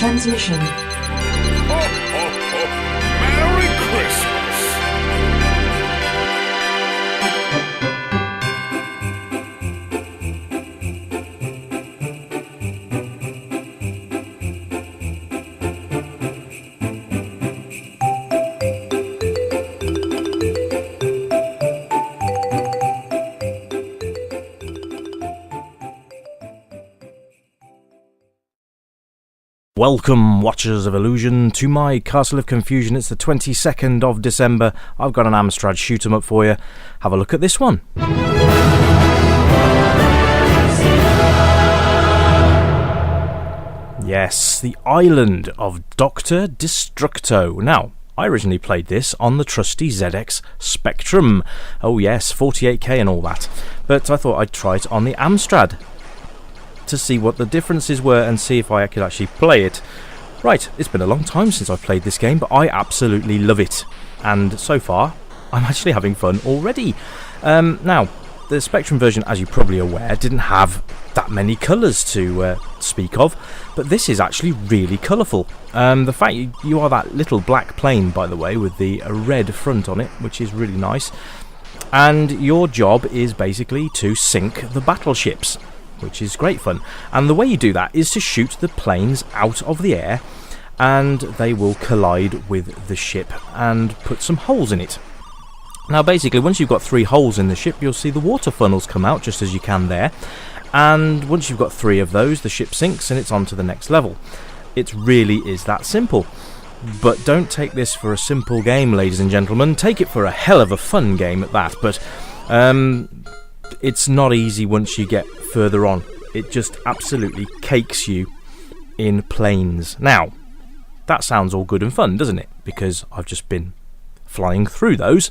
transmission. Ho, ho, ho. Merry Christmas! Welcome, Watchers of Illusion, to my Castle of Confusion. It's the 22nd of December. I've got an Amstrad shoot 'em up for you. Have a look at this one. Yes, the island of Dr. Destructo. Now, I originally played this on the trusty ZX Spectrum. Oh yes, 48K and all that. But I thought I'd try it on the Amstrad to see what the differences were and see if I could actually play it. Right, it's been a long time since I've played this game, but I absolutely love it. And so far, I'm actually having fun already. Now, the Spectrum version, as you're probably aware, didn't have that many colours to speak of, but this is actually really colourful. The fact you are that little black plane, by the way, with the red front on it, which is really nice. And your job is basically to sink the battleships, which is great fun. And the way you do that is to shoot the planes out of the air, and they will collide with the ship and put some holes in it. Now basically, once you've got 3 holes in the ship, you'll see the water funnels come out, just as you can there. And once you've got 3 of those, the ship sinks and it's on to the next level. It really is that simple. But don't take this for a simple game, ladies and gentlemen. Take it for a hell of a fun game at that. But it's not easy once you get further on. It just absolutely cakes you in planes. Now, that sounds all good and fun, doesn't it? Because I've just been flying through those.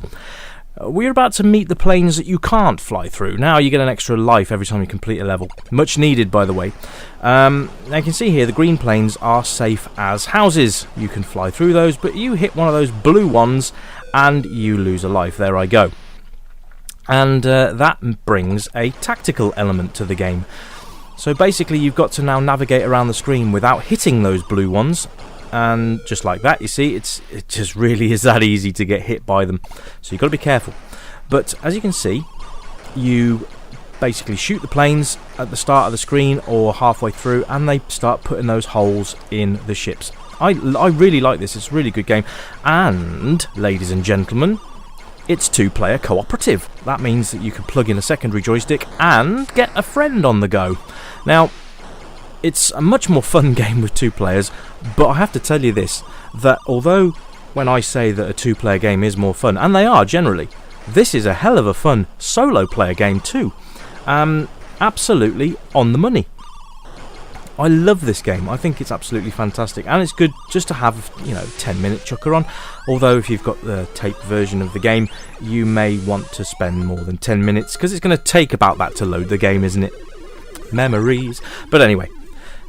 We're about to meet the planes that you can't fly through. Now you get an extra life every time you complete a level. Much needed, by the way. Now you can see here the green planes are safe as houses. You can fly through those, but you hit one of those blue ones and you lose a life. There I go. And that brings a tactical element to the game. So basically you've got to now navigate around the screen without hitting those blue ones, and just like that, you see, it just really is that easy to get hit by them. So you've got to be careful. But as you can see, you basically shoot the planes at the start of the screen or halfway through, and they start putting those holes in the ships. I really like this. It's a really good game. And, ladies and gentlemen, it's 2-player cooperative. That means that you can plug in a secondary joystick and get a friend on the go. Now, it's a much more fun game with 2 players, but I have to tell you this, that although when I say that a 2-player game is more fun, and they are generally, this is a hell of a fun solo player game too. Absolutely on the money. I love this game. I think it's absolutely fantastic, and it's good just to have, 10-minute chucker on. Although if you've got the tape version of the game, you may want to spend more than 10 minutes, because it's going to take about that to load the game, isn't it? Memories. But anyway,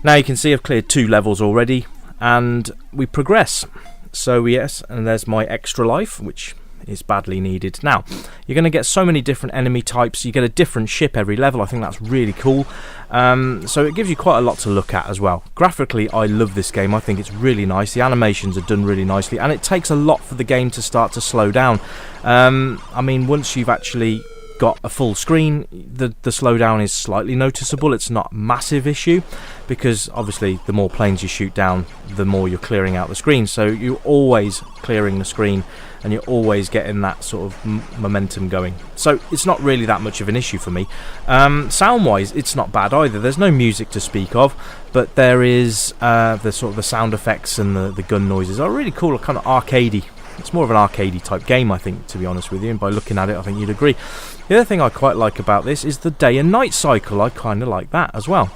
now you can see I've cleared 2 levels already, and we progress. So yes, and there's my extra life, which is badly needed. Now, you're going to get so many different enemy types. You get a different ship every level. I think that's really cool. So it gives you quite a lot to look at as well. Graphically, I love this game. I think it's really nice. The animations are done really nicely, and it takes a lot for the game to start to slow down. I mean, once you've actually got a full screen, the slowdown is slightly noticeable. It's not a massive issue, because obviously the more planes you shoot down, the more you're clearing out the screen. So you're always clearing the screen, and you're always getting that sort of momentum going. So it's not really that much of an issue for me. Sound-wise, it's not bad either. There's no music to speak of, but there is the sort of the sound effects and the gun noises are really cool, kind of arcadey. It's more of an arcadey type game, I think, to be honest with you, and by looking at it I think you'd agree. The other thing I quite like about this is the day and night cycle. I kind of like that as well.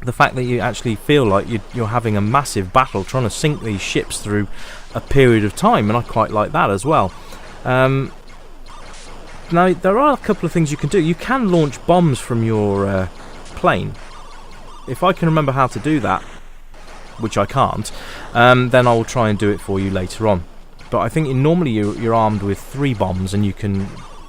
The fact that you actually feel like you're having a massive battle trying to sink these ships through a period of time, and I quite like that as well. Now, there are a couple of things you can do. You can launch bombs from your plane. If I can remember how to do that, which I can't, then I will try and do it for you later on. But I think normally you're armed with 3 bombs, and you can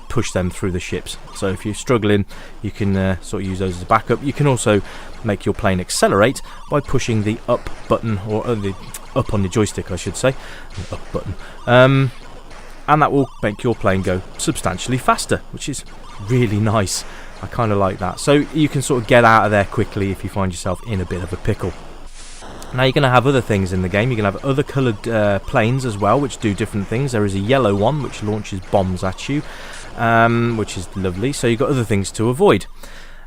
push them through the ships. So if you're struggling, you can sort of use those as a backup. You can also make your plane accelerate by pushing the up button, or the up on the joystick I should say, the up button, and that will make your plane go substantially faster, which is really nice. I kind of like that. So you can sort of get out of there quickly if you find yourself in a bit of a pickle. Now you're going to have other things in the game. You're going to have other coloured planes as well, which do different things. There is a yellow one which launches bombs at you, which is lovely. So you've got other things to avoid.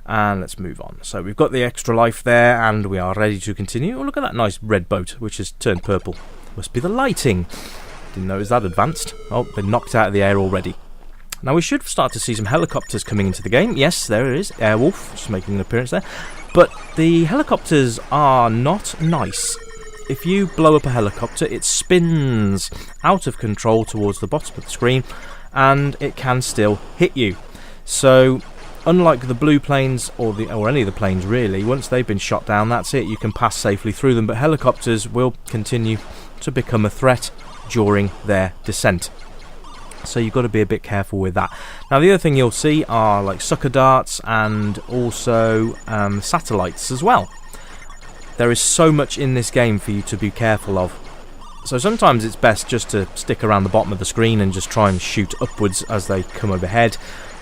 And let's move on. So we've got the extra life there, and we are ready to continue. Oh, look at that nice red boat, which has turned purple. Must be the lighting. Didn't know it was that advanced. Oh, been knocked out of the air already. Now we should start to see some helicopters coming into the game. Yes, there it is. Airwolf, just making an appearance there. But the helicopters are not nice. If you blow up a helicopter, it spins out of control towards the bottom of the screen, and it can still hit you. So, unlike the blue planes or any of the planes really, once they've been shot down, that's it. You can pass safely through them. But helicopters will continue to become a threat during their descent. So you've got to be a bit careful with that. Now the other thing you'll see are like sucker darts and also satellites as well. There is so much in this game for you to be careful of. So sometimes it's best just to stick around the bottom of the screen and just try and shoot upwards as they come overhead.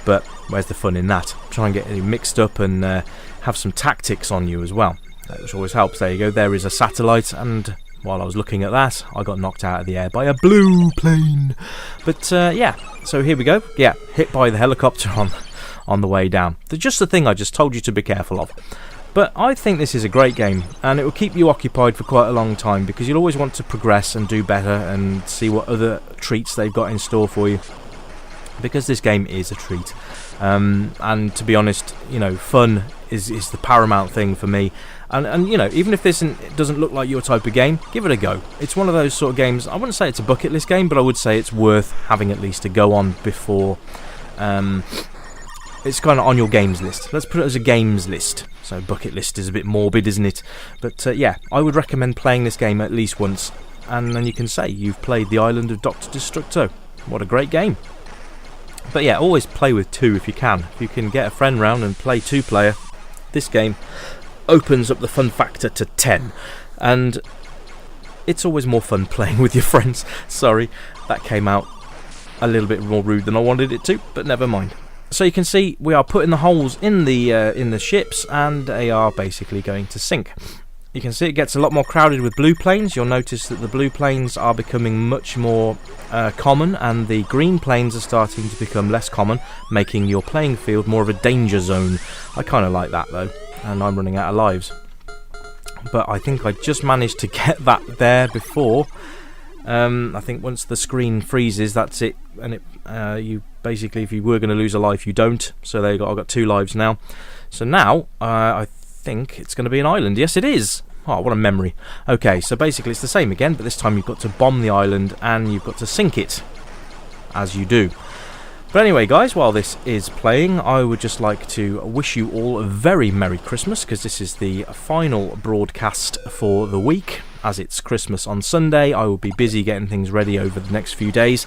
But where's the fun in that? Try and get it mixed up and have some tactics on you as well, which always helps. There you go, there is a satellite, and while I was looking at that, I got knocked out of the air by a blue plane. But yeah, so here we go. Yeah, hit by the helicopter on the way down. Just the thing I just told you to be careful of. But I think this is a great game, and it will keep you occupied for quite a long time, because you'll always want to progress and do better and see what other treats they've got in store for you. Because this game is a treat. And to be honest, you know, fun is the paramount thing for me. And you know, even if this doesn't look like your type of game, give it a go. It's one of those sort of games, I wouldn't say it's a bucket list game, but I would say it's worth having at least a go on before. It's kind of on your games list. Let's put it as a games list. So bucket list is a bit morbid, isn't it? But yeah, I would recommend playing this game at least once. And then you can say you've played the island of Dr. Destructo. What a great game. But yeah, always play with two if you can. If you can get a friend round and play two-player, this game opens up the fun factor to 10. And it's always more fun playing with your friends. Sorry, that came out a little bit more rude than I wanted it to, but never mind. So you can see we are putting the holes in the ships, and they are basically going to sink. You can see it gets a lot more crowded with blue planes. You'll notice that the blue planes are becoming much more common, and the green planes are starting to become less common, making your playing field more of a danger zone. I kind of like that though, and I'm running out of lives. But I think I just managed to get that there before. I think once the screen freezes, that's it, and you basically, if you were going to lose a life, you don't. So there you go. I've got 2 lives now. So now I think it's going to be an island. Yes, it is. Oh, what a memory. Okay, so basically it's the same again, but this time you've got to bomb the island and you've got to sink it, as you do. But anyway, guys, while this is playing, I would just like to wish you all a very Merry Christmas, because this is the final broadcast for the week. As it's Christmas on Sunday, I will be busy getting things ready over the next few days.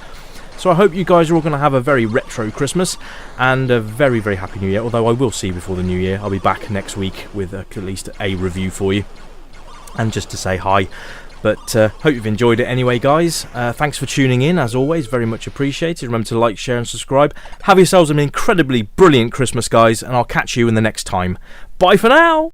So I hope you guys are all going to have a very retro Christmas and a very, very happy New Year. Although I will see you before the New Year. I'll be back next week with at least a review for you. And just to say hi. But hope you've enjoyed it anyway, guys. Thanks for tuning in, as always. Very much appreciated. Remember to like, share and subscribe. Have yourselves an incredibly brilliant Christmas, guys. And I'll catch you in the next time. Bye for now!